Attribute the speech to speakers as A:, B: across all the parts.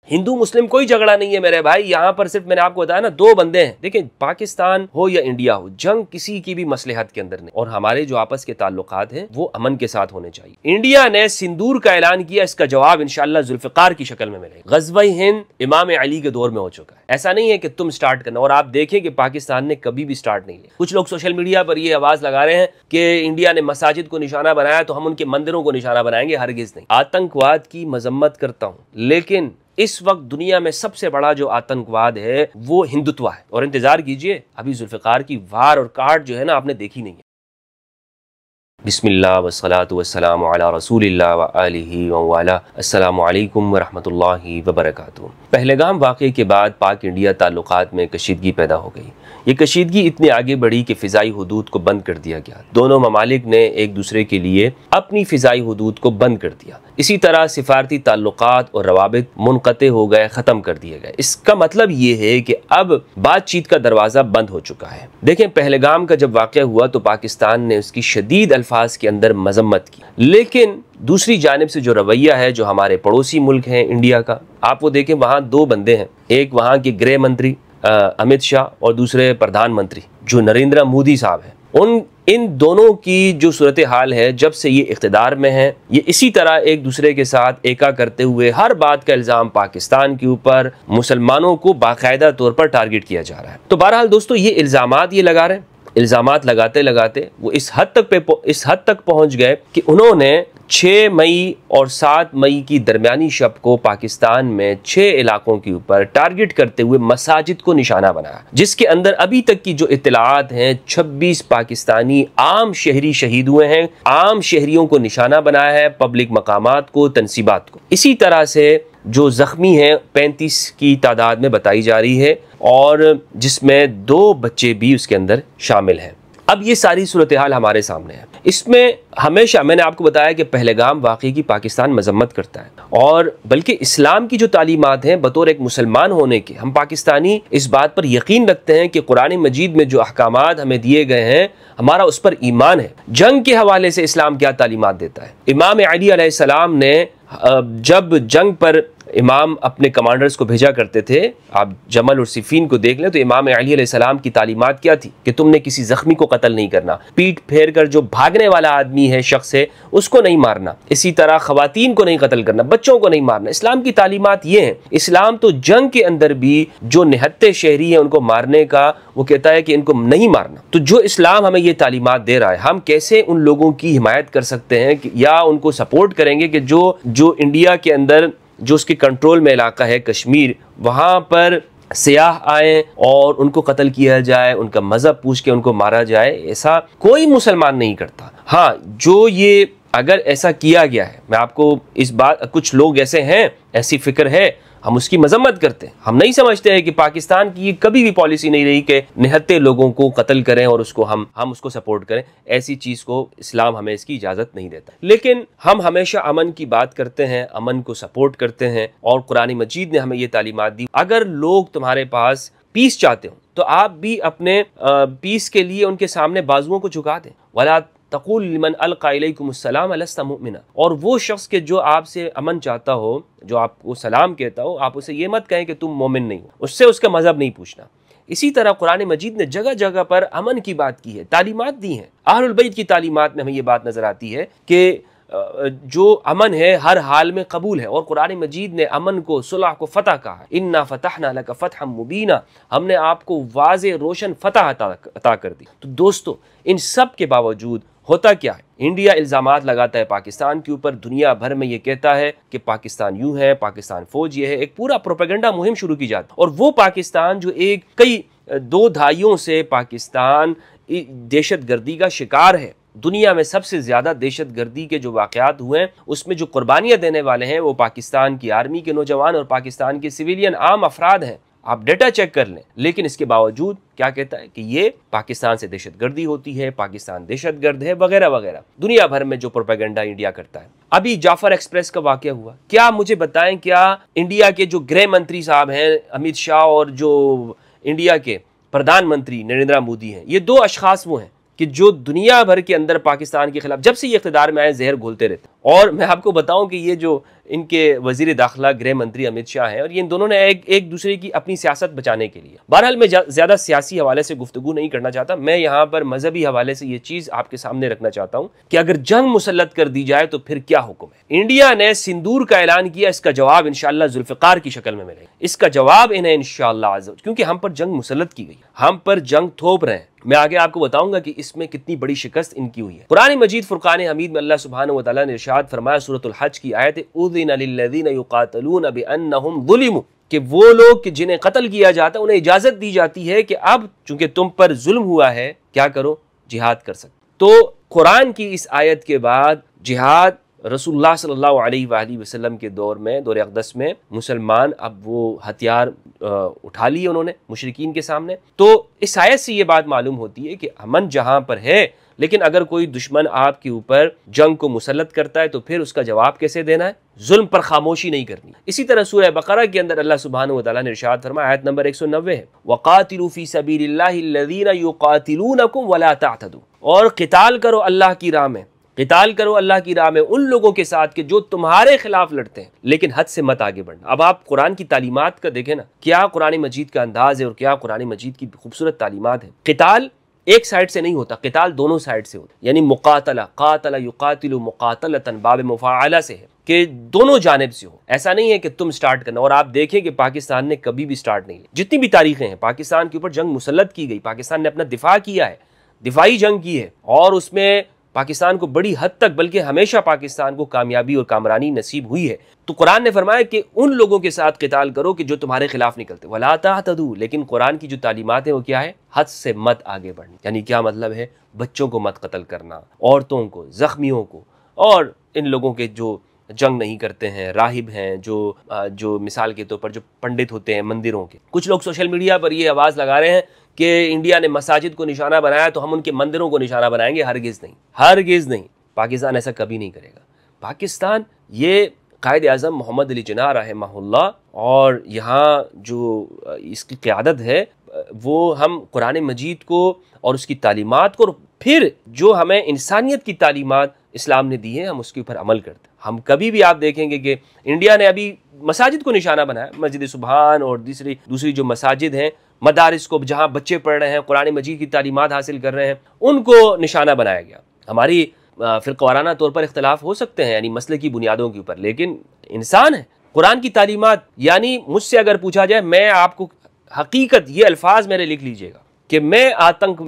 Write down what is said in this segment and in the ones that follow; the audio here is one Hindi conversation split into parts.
A: हिंदू मुस्लिम कोई झगड़ा नहीं है मेरे भाई, यहाँ पर सिर्फ मैंने आपको बताया ना, दो बंदे हैं। देखिए, पाकिस्तान हो या इंडिया हो, जंग किसी की भी मसलहत के अंदर नहीं, और हमारे जो आपस के ताल्लुकात हैं वो अमन के साथ होने चाहिए। इंडिया ने सिंदूर का ऐलान किया, इसका जवाब इंशाअल्लाह जुल्फिकार की शक्ल में मिलेगा। ग़ज़वा-ए हिंद इमाम अली के दौर में हो चुका है, ऐसा नहीं है कि तुम स्टार्ट करना। और आप देखें कि पाकिस्तान ने कभी भी स्टार्ट नहीं लिया। कुछ लोग सोशल मीडिया पर ये आवाज लगा रहे हैं कि इंडिया ने मसाजिद को निशाना बनाया तो हम उनके मंदिरों को निशाना बनाएंगे, हरगिज नहीं। आतंकवाद की मजम्मत करता हूं, लेकिन इस वक्त दुनिया में सबसे बड़ा जो आतंकवाद है वो हिंदुत्व है। और इंतजार कीजिए, अभी जुल्फिकार की वार और काट जो है ना, आपने देखी नहीं है। बिस्मिल्लाह वस्सलातु वस्सलामु अला रसूलिल्लाह व आलिहि व अला। अस्सलामु अलैकुम व रहमतुल्लाहि व बरकातुहू। पहलगाम वाक़े के बाद पाक इंडिया ताल्लुकात में कशीदगी पैदा हो गई। ये कशीदगी इतनी आगे बढ़ी कि फ़िज़ाई हुदूद को बंद कर दिया गया। दोनों ममालिक ने एक दूसरे के लिए अपनी फ़िज़ाई हुदूद को बंद कर दिया। इसी तरह सिफारती ताल्लुकात और रवाबित मुनक़ते हो गए, ख़त्म कर दिए गए। इसका मतलब ये है कि अब बातचीत का दरवाज़ा बंद हो चुका है। देखें, पहलगाम का जब वाक़या हुआ तो पाकिस्तान ने उसकी शदीद अल्फाज के अंदर मजम्मत की, लेकिन दूसरी जानिब से जो रवैया है, जो हमारे पड़ोसी मुल्क हैं इंडिया का, आप वो देखें, वहाँ दो बंदे हैं, एक वहाँ के गृह मंत्री अमित शाह और दूसरे प्रधानमंत्री जो नरेंद्र मोदी साहब हैं। इन दोनों की जो सूरत हाल है, जब से ये इख्तिदार में है, ये इसी तरह एक दूसरे के साथ एका करते हुए हर बात का इल्ज़ाम पाकिस्तान के ऊपर, मुसलमानों को बाकायदा तौर पर टारगेट किया जा रहा है। तो बहरहाल दोस्तों, ये इल्ज़ामात ये लगा रहे हैं, इल्ज़ामात लगाते लगाते वो इस हद तक पहुँच गए कि उन्होंने 6 मई और 7 मई की दरमियानी शब को पाकिस्तान में 6 इलाकों के ऊपर टारगेट करते हुए मसाजिद को निशाना बनाया, जिसके अंदर अभी तक की जो इत्तलात हैं 26 पाकिस्तानी आम शहरी शहीद हुए हैं। आम शहरियों को निशाना बनाया है, पब्लिक मकामात को, तनसीबात को। इसी तरह से जो ज़ख्मी हैं 35 की तादाद में बताई जा रही है, और जिसमें 2 बच्चे भी उसके अंदर शामिल हैं। अब ये सारी सूरत हाल हमारे सामने है। इसमें हमेशा मैंने आपको बताया कि पहलगाम वाक़ई की पाकिस्तान मजम्मत करता है, और बल्कि इस्लाम की जो तालीमात हैं, बतौर एक मुसलमान होने के हम पाकिस्तानी इस बात पर यकीन रखते हैं कि कुरान मजीद में जो अहकामात हमें दिए गए हैं, हमारा उस पर ईमान है। जंग के हवाले से इस्लाम क्या तालीमात देता है? इमाम अली अलैहिस्सलाम ने जब जंग पर इमाम अपने कमांडर्स को भेजा करते थे, आप जमल और सिफीन को देख लें तो इमाम अली अलैहिस्सलाम की तालीमात क्या थी कि तुमने किसी जख्मी को कत्ल नहीं करना, पीठ फेर कर जो भागने वाला आदमी है, शख्स है, उसको नहीं मारना, इसी तरह खवातीन को नहीं कत्ल करना, बच्चों को नहीं मारना। इस्लाम की तालीमात ये हैं। इस्लाम तो जंग के अंदर भी जो निहत्ते शहरी हैं उनको मारने का वो कहता है कि इनको नहीं मारना। तो जो इस्लाम हमें ये तालीमात दे रहा है, हम कैसे उन लोगों की हिमायत कर सकते हैं कि या उनको सपोर्ट करेंगे कि जो इंडिया के अंदर जो उसके कंट्रोल में इलाका है कश्मीर, वहाँ पर सियाह आए और उनको कत्ल किया जाए, उनका मज़हब पूछ के उनको मारा जाए, ऐसा कोई मुसलमान नहीं करता। हाँ, जो ये अगर ऐसा किया गया है, मैं आपको इस बात, कुछ लोग ऐसे हैं, ऐसी फिक्र है, हम उसकी मजम्मत करते हैं। हम नहीं समझते हैं कि पाकिस्तान की कभी भी पॉलिसी नहीं रही कि निहत्ते लोगों को कत्ल करें और उसको हम उसको सपोर्ट करें। ऐसी चीज़ को इस्लाम हमें इसकी इजाज़त नहीं देता। लेकिन हम हमेशा अमन की बात करते हैं, अमन को सपोर्ट करते हैं, और कुरान मजीद ने हमें ये तालीमात दी। अगर लोग तुम्हारे पास पीस चाहते हो तो आप भी अपने पीस के लिए उनके सामने बाजुओं को झुका दें। वला तक़ूल लिमन अलक़ा इलैकुमुस्सलाम अलस्ता मुमिना। और वो शख्स के जो आपसे अमन चाहता हो, जो आपको सलाम कहता हो, आप उसे ये मत कहें कि तुम मोमिन नहीं हो, उससे उसका मज़हब नहीं पूछना। इसी तरह कुरान मजीद ने जगह जगह पर अमन की बात की है, तालीमात दी हैं। अहलुल बैत की तालीमात में हमें ये बात नज़र आती है कि जो अमन है हर हाल में कबूल है, और कुरान मजीद ने अमन को, सुलह को फतह कहा। इन्ना फतहना लका फतहम मुबीना, हमने आपको वाज़े रोशन फतह अता कर दी। तो दोस्तों, इन सब के बावजूद होता क्या है? इंडिया इल्ज़ामात लगाता है पाकिस्तान के ऊपर, दुनिया भर में ये कहता है कि पाकिस्तान यूं है, पाकिस्तान फौज ये है, एक पूरा प्रोपेगेंडा मुहिम शुरू की जाती है। और वो पाकिस्तान जो कई 2 दहाइयों से पाकिस्तान दहशत गर्दी का शिकार है, दुनिया में सबसे ज़्यादा दहशत गर्दी के जो वाक़यात हुए हैं उसमें जो कुर्बानियाँ देने वाले हैं वो पाकिस्तान की आर्मी के नौजवान और पाकिस्तान के सिविलियन आम अफराद हैं। आप डेटा चेक कर लें। लेकिन इसके बावजूद क्या कहता है कि ये पाकिस्तान से दहशत गर्दी होती है, पाकिस्तान दहशत गर्द है, वगैरह वगैरह। दुनिया भर में जो प्रोपेगेंडा इंडिया करता है। अभी जाफर एक्सप्रेस का वाक़या हुआ, क्या मुझे बताएं, क्या इंडिया के जो गृह मंत्री साहब हैं अमित शाह और जो इंडिया के प्रधानमंत्री नरेंद्र मोदी हैं, ये 2 अशखास वो हैं कि जो दुनिया भर के अंदर पाकिस्तान के खिलाफ जब से ये इख्तिदार में आए जहर घोलते रहते। और मैं आपको बताऊं कि ये जो इनके वजीर दाखिला गृह मंत्री अमित शाह हैं, और ये इन दोनों ने एक दूसरे की अपनी सियासत बचाने के लिए, बहरहाल मैं ज़्यादा सियासी हवाले से गुफ्तगू नहीं करना चाहता, मैं यहाँ पर मजहबी हवाले से ये चीज़ आपके सामने रखना चाहता हूँ कि अगर जंग मुसल्लत कर दी जाए तो फिर क्या हुक्म है। इंडिया ने सिंदूर का ऐलान किया, इसका जवाब इंशाअल्लाह जुल्फ़िकार की शक्ल में मिलेगा, इसका जवाब इन्हें इंशाअल्लाह, क्योंकि हम पर जंग मुसल्लत की गई, हम पर जंग थोप रहे हैं। मैं आगे आपको बताऊंगा कि इसमें कितनी बड़ी शिकस्त इनकी हुई है। कुरान मजीद फुरकान हमीद में अल्लाह सुब्हानहू व तआला ने इरशाद फरमाया सूरतुल हज की आयत, उज़िना लिल्लज़ीना युक़ातिलूना बिअन्नहुम ज़ुलिमू, कि वो लोग कि जिन्हें कत्ल किया जाता है उन्हें इजाजत दी जाती है कि अब चूंकि तुम पर जुल्म हुआ है, क्या करो, जिहाद कर सकते। तो कुरान की इस आयत के बाद जिहाद रसूलुल्लाह सल्लल्लाहु अलैहि वसल्लम के दौर में, दौर अक़दस में, मुसलमान अब वो हथियार उठा लिए उन्होंने मुशरिकीन के सामने। तो इस आयत से ये बात मालूम होती है कि अमन जहाँ पर है, लेकिन अगर कोई दुश्मन आपके ऊपर जंग को मुसल्लत करता है तो फिर उसका जवाब कैसे देना है, जुल्म पर खामोशी नहीं करनी। इसी तरह सूरह बकरा के अंदर अल्लाह सुब्हानहू व तआला ने इरशाद फरमाया, आयत नंबर 190 है, वक़ातिलू फ़ी सबीलिल्लाहि अल्लज़ीना युक़ातिलूनकुम वला तअतदू, और क़िताल करो अल्लाह की राह में, क़िताल करो अल्लाह की राह में उन लोगों के साथ के जो तुम्हारे खिलाफ लड़ते हैं, लेकिन हद से मत आगे बढ़ना। अब आप कुरान की तालीमात का देखें ना, क्या कुरान मजीद का अंदाज है और क्या कुरान मजीद की खूबसूरत तालीमात है। क़िताल एक साइड से नहीं होता, क़िताल दोनों साइड से होता, यानी मुक़ातला, क़ातला युक़ातिलु मुक़ातलतन, बाब मुफ़ाअला से है कि दोनों जानिब से हो। ऐसा नहीं है कि तुम स्टार्ट करना, और आप देखें कि पाकिस्तान ने कभी भी स्टार्ट नहीं लिया। जितनी भी तारीखें हैं, पाकिस्तान के ऊपर जंग मुसल्लत की गई, पाकिस्तान ने अपना दिफा किया है, दिफाई जंग की है, और उसमें पाकिस्तान को बड़ी हद तक, बल्कि हमेशा पाकिस्तान को कामयाबी और कामरानी नसीब हुई है। तो कुरान ने फरमाया कि उन लोगों के साथ क़िताल करो कि जो तुम्हारे खिलाफ निकलते, वला तअतदू, लेकिन कुरान की जो तालीमात है वो क्या है, हद से मत आगे बढ़नी। यानी क्या मतलब है, बच्चों को मत कत्ल करना, औरतों को, जख्मियों को, और इन लोगों के जो जंग नहीं करते हैं, राहिब हैं, जो मिसाल के तौर पर जो पंडित होते हैं मंदिरों के। कुछ लोग सोशल मीडिया पर ये आवाज़ लगा रहे हैं कि इंडिया ने मसाजिद को निशाना बनाया तो हम उनके मंदिरों को निशाना बनाएंगे। हरगिज़ नहीं, हरगिज़ नहीं, पाकिस्तान ऐसा कभी नहीं करेगा। पाकिस्तान, ये कायद आज़म मोहम्मद अली जिन्ना रहमहुल्लाह, और यहाँ जो इसकी क़यादत है, वो हम कुरान मजीद को और उसकी तालीमात को, फिर जो हमें इंसानियत की तालीमात इस्लाम ने दी है, हम उसके ऊपर अमल करते हैं। हम कभी भी, आप देखेंगे कि इंडिया ने अभी मसाजिद को निशाना बनाया, मस्जिद सुबहान और दूसरी जो मसाजिद हैं, मदारिस को, जहाँ बच्चे पढ़ रहे हैं, कुरान मजीद की तालीमात हासिल कर रहे हैं, उनको निशाना बनाया गया। हमारी फ़िरक़ावाराना तौर पर इख्तलाफ हो सकते हैं, यानी मसले की बुनियादों के ऊपर, लेकिन इंसान है। कुरान की तालीमात, यानी मुझसे अगर पूछा जाए, मैं आपको हकीकत, ये अल्फाज मेरे लिख लीजिएगा कि मैं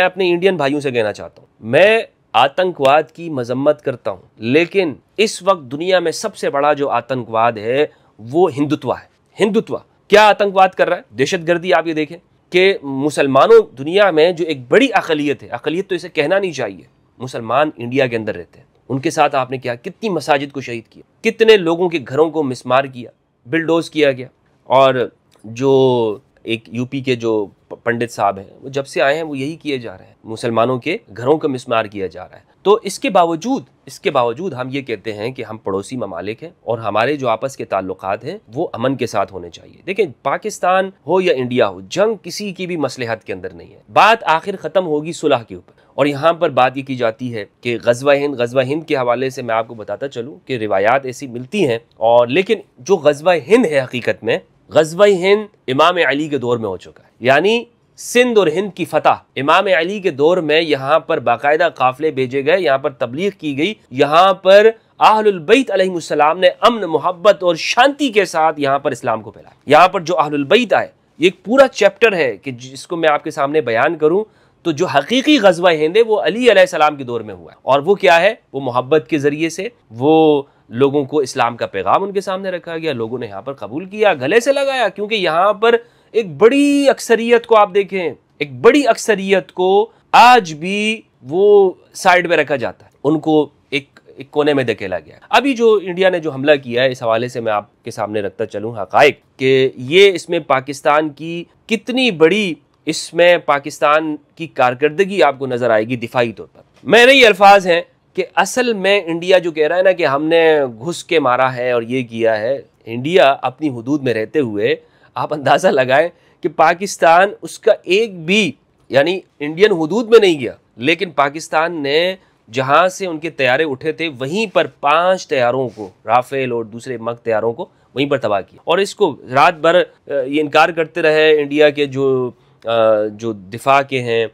A: अपने इंडियन भाइयों से कहना चाहता हूँ, मैं आतंकवाद की मजम्मत करता हूँ, लेकिन इस वक्त दुनिया में सबसे बड़ा जो आतंकवाद है वो हिंदुत्व है। हिंदुत्व क्या आतंकवाद कर रहा है, दहशतगर्दी। आप ये देखें कि मुसलमानों, दुनिया में जो एक बड़ी अक़लियत है, अक़लियत तो इसे कहना नहीं चाहिए, मुसलमान इंडिया के अंदर रहते हैं, उनके साथ आपने क्या, कितनी मसाजिद को शहीद किया, कितने लोगों के घरों को मिसमार किया, बिलडोज किया गया। और जो एक यूपी के जो पंडित साहब हैं, वो जब से आए हैं वो यही किए जा रहे हैं, मुसलमानों के घरों का मिसमार किया जा रहा है। तो इसके बावजूद हम ये कहते हैं कि हम पड़ोसी ममालिक हैं और हमारे जो आपस के ताल्लुकात हैं वो अमन के साथ होने चाहिए। देखें, पाकिस्तान हो या इंडिया हो, जंग किसी की भी मसलहत के अंदर नहीं है। बात आखिर ख़त्म होगी सुलह के ऊपर। और यहाँ पर बात ये की जाती है कि गज़वा हिंद के हवाले से मैं आपको बताता चलूँ कि रिवायात ऐसी मिलती हैं, और लेकिन जो गज़वा हिंद है, हकीकत में गज़वा हिंद इमाम अली के दौर में हो चुका है। यानी सिंध और हिंद की फतह इमाम अली के दौर में, यहाँ पर बाकायदा काफिले भेजे गए, यहाँ पर तबलीग की गई, यहाँ पर अहलुल बैत अलैहिमुस्सलाम ने अमन, मोहब्बत और शांति के साथ यहाँ पर इस्लाम को फैलाया। यहाँ पर जो अहलुल बैत आए, ये एक पूरा चैप्टर है कि जिसको मैं आपके सामने बयान करूँ तो जो हकीकी गज़वा हिंद है वो अली अलैहिस्सलाम के दौर में हुआ है। और वो क्या है, वो मोहब्बत के ज़रिए से वो लोगों को इस्लाम का पैगाम उनके सामने रखा गया, लोगों ने यहाँ पर कबूल किया, गले से लगाया। क्योंकि यहाँ पर एक बड़ी अक्सरियत को आप देखें, एक बड़ी अक्सरियत को आज भी वो साइड में रखा जाता है, उनको एक कोने में धकेला गया। अभी जो इंडिया ने जो हमला किया है, इस हवाले से मैं आपके सामने रखता चलूँ हक़ाइक़ कि ये इसमें पाकिस्तान की कितनी बड़ी, इसमें पाकिस्तान की कारकर्दगी आपको नजर आएगी दिफाई तौर पर। मेरे ये अल्फाज हैं कि असल में इंडिया जो कह रहा है ना कि हमने घुस के मारा है और ये किया है, इंडिया अपनी हुदूद में रहते हुए आप अंदाज़ा लगाएं कि पाकिस्तान उसका एक भी, यानी इंडियन हुदूद में नहीं गया, लेकिन पाकिस्तान ने जहां से उनके तैयारे उठे थे वहीं पर 5 तैयारों को, राफेल और दूसरे मग तैयारों को वहीं पर तबाह किया। और इसको रात भर ये इनकार करते रहे इंडिया के जो दिफा के हैं,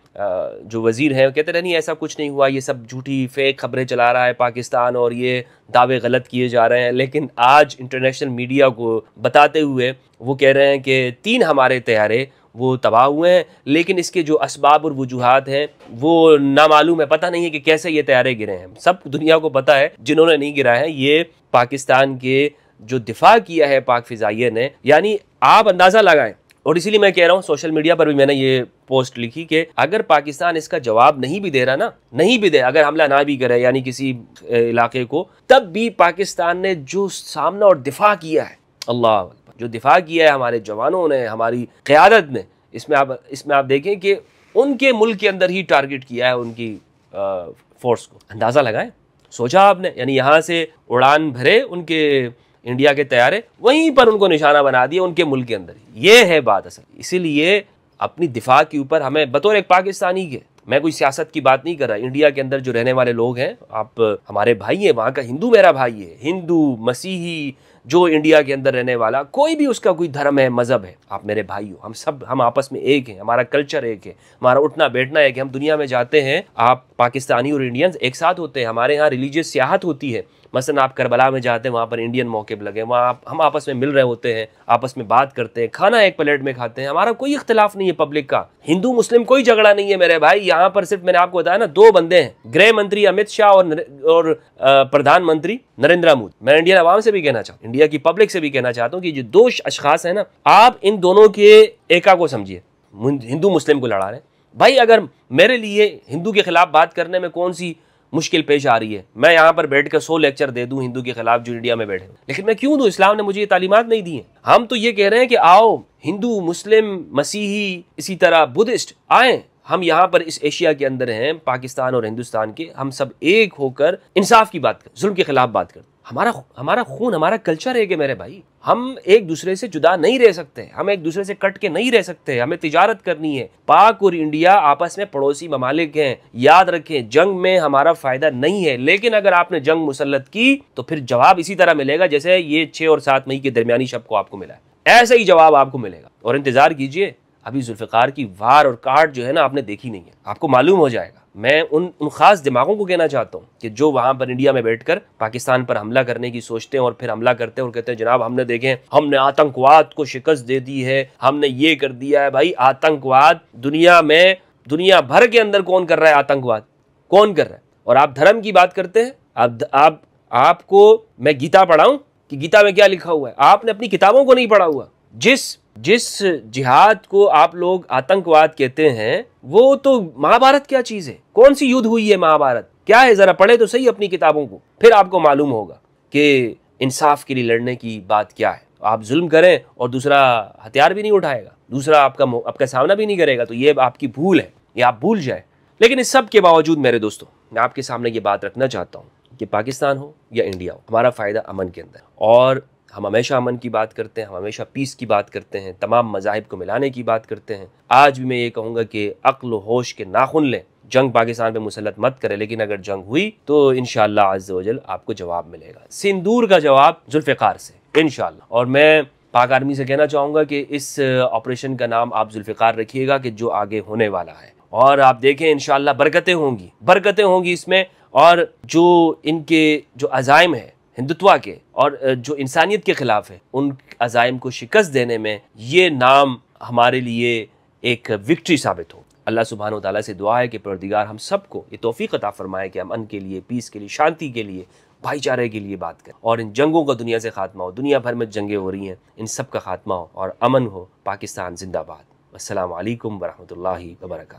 A: जो वजीर हैं, कहते रहे नहीं ऐसा कुछ नहीं हुआ, ये सब झूठी फेक खबरें चला रहा है पाकिस्तान और ये दावे गलत किए जा रहे हैं। लेकिन आज इंटरनेशनल मीडिया को बताते हुए वो कह रहे हैं कि 3 हमारे तैयारे वो तबाह हुए हैं, लेकिन इसके जो असबाब और वजूहात हैं वो नामालूम है, पता नहीं है कि कैसे ये तैयारे गिरे हैं। सब दुनिया को पता है, जिन्होंने नहीं गिरा है ये पाकिस्तान के जो दिफा किया है पाक फिजाइये ने। यानी आप अंदाज़ा लगाएं, और इसीलिए मैं कह रहा हूँ, सोशल मीडिया पर भी मैंने ये पोस्ट लिखी कि अगर पाकिस्तान इसका जवाब नहीं भी दे रहा ना, नहीं भी दे, अगर हमला ना भी करे यानी किसी इलाके को, तब भी पाकिस्तान ने जो सामना और दिफा किया है, अल्लाह जो दिफा किया है हमारे जवानों ने, हमारी क़यादत ने, इसमें आप देखें कि उनके मुल्क के अंदर ही टारगेट किया है उनकी फोर्स को। अंदाज़ा लगाएं, सोचा आपने, यानी यहाँ से उड़ान भरे उनके इंडिया के तैयारे, वहीं पर उनको निशाना बना दिया उनके मुल्क के अंदर। ये है बात असल। इसीलिए अपनी दिफा के ऊपर हमें बतौर एक पाकिस्तानी के, मैं कोई सियासत की बात नहीं कर रहा, इंडिया के अंदर जो रहने वाले लोग हैं, आप हमारे भाई हैं, वहाँ का हिंदू मेरा भाई है, हिंदू मसीही जो इंडिया के अंदर रहने वाला, कोई भी उसका कोई धर्म है, मजहब है, आप मेरे भाई हो, हम आपस में एक हैं, हमारा कल्चर एक है, हमारा उठना बैठना एक है। हम दुनिया में जाते हैं, आप पाकिस्तानी और इंडियंस एक साथ होते हैं, हमारे यहाँ रिलीजियस सियाहत होती है। मसलन आप करबला में जाते हैं, वहाँ पर इंडियन मौक़िफ़ लगे, वहाँ हम आपस में मिल रहे होते हैं, आपस में बात करते हैं, खाना एक प्लेट में खाते हैं, हमारा कोई इख्तिलाफ नहीं है पब्लिक का, हिंदू मुस्लिम कोई झगड़ा नहीं है मेरे भाई। यहाँ पर सिर्फ मैंने आपको बताया ना, 2 बंदे हैं, गृह मंत्री अमित शाह और प्रधानमंत्री नरेंद्र मोदी। मैं इंडियन अवाम से भी कहना चाहता हूँ, इंडिया की पब्लिक से भी कहना चाहता हूँ कि जो 2 अशखास हैं ना, आप इन दोनों के एका को समझिए, हिंदू मुस्लिम को लड़ा रहे हैं भाई। अगर मेरे लिए हिंदू के खिलाफ बात करने में कौन सी मुश्किल पेश आ रही है, मैं यहाँ पर बैठकर 100 लेक्चर दे दूं हिंदू के खिलाफ जो इंडिया में बैठे, लेकिन मैं क्यों दूं? इस्लाम ने मुझे ये तालीमात नहीं दी है। हम तो ये कह रहे हैं कि आओ हिंदू, मुस्लिम, मसीही, इसी तरह बुद्धिस्ट आए, हम यहाँ पर इस एशिया के अंदर हैं, पाकिस्तान और हिंदुस्तान के, हम सब एक होकर इंसाफ की बात करें, जुल्म के खिलाफ बात करें। हमारा खून, हमारा कल्चर है कि मेरे भाई, हम एक दूसरे से जुदा नहीं रह सकते, हम एक दूसरे से कट के नहीं रह सकते, हमें तिजारत करनी है। पाक और इंडिया आपस में पड़ोसी ममालिक हैं, याद रखें, जंग में हमारा फायदा नहीं है, लेकिन अगर आपने जंग मुसल्लत की तो फिर जवाब इसी तरह मिलेगा जैसे ये 6 और 7 मई के दरमियानी शब को आपको मिला है, ऐसा ही जवाब आपको मिलेगा। और इंतजार कीजिए, अभी जुल्फ़िकार की वार और काट जो है ना, आपने देखी नहीं है, आपको मालूम हो जाएगा। मैं उन खास दिमागों को कहना चाहता हूँ कि जो वहाँ पर इंडिया में बैठकर पाकिस्तान पर हमला करने की सोचते हैं और फिर हमला करते हैं और कहते हैं जनाब हमने देखें, हमने आतंकवाद को शिकस्त दे दी है, हमने ये कर दिया है। भाई आतंकवाद दुनिया में, दुनिया भर के अंदर कौन कर रहा है आतंकवाद? कौन कर रहा है? और आप धर्म की बात करते हैं। आपको मैं गीता पढ़ाऊं कि गीता में क्या लिखा हुआ है? आपने अपनी किताबों को नहीं पढ़ा हुआ। जिस जिहाद को आप लोग आतंकवाद कहते हैं, वो तो महाभारत क्या चीज है? कौन सी युद्ध हुई है महाभारत? क्या है? जरा पढ़े तो सही अपनी किताबों को, फिर आपको मालूम होगा कि इंसाफ के लिए लड़ने की बात क्या है। आप जुल्म करें और दूसरा हथियार भी नहीं उठाएगा, दूसरा आपका सामना भी नहीं करेगा, तो ये आपकी भूल है, ये आप भूल जाए। लेकिन इस सब के बावजूद मेरे दोस्तों, मैं आपके सामने ये बात रखना चाहता हूँ कि पाकिस्तान हो या इंडिया हो, हमारा फ़ायदा अमन के अंदर, और हम हमेशा अमन की बात करते हैं, हम हमेशा पीस की बात करते हैं, तमाम मज़ाहिब को मिलाने की बात करते हैं। आज भी मैं ये कहूँगा कि अक्ल व होश के नाखुन लें, जंग पाकिस्तान पे मुसल्लत मत करें, लेकिन अगर जंग हुई तो इंशाअल्लाह अज़्ज़ व जल आपको जवाब मिलेगा, सिंदूर का जवाब जुल्फ़िकार से इंशाअल्लाह। और मैं पाक आर्मी से कहना चाहूँगा कि इस ऑपरेशन का नाम आप जुल्फ़िकार रखिएगा कि जो आगे होने वाला है, और आप देखें इंशाअल्लाह बरकतें होंगी इसमें। और जो इनके जो अज़ाइम है हिंदुत्वा के और जो इंसानियत के ख़िलाफ़ है, उन अज़ाइम को शिकस्त देने में ये नाम हमारे लिए एक विक्ट्री साबित हो। अल्लाह सुब्हानहू व तआला से दुआ है कि परवरदिगार हम सबको ये तौफ़ीक़ अता फ़रमाए कि हम अमन के लिए, पीस के लिए, शांति के लिए, भाईचारे के लिए बात करें, और इन जंगों का दुनिया से ख़ात्मा हो। दुनिया भर में जंगें हो रही हैं, इन सब का ख़ात्मा हो और अमन हो। पाकिस्तान जिंदाबाद। अस्सलामु अलैकुम व रहमतुल्लाहि व बरकातहू।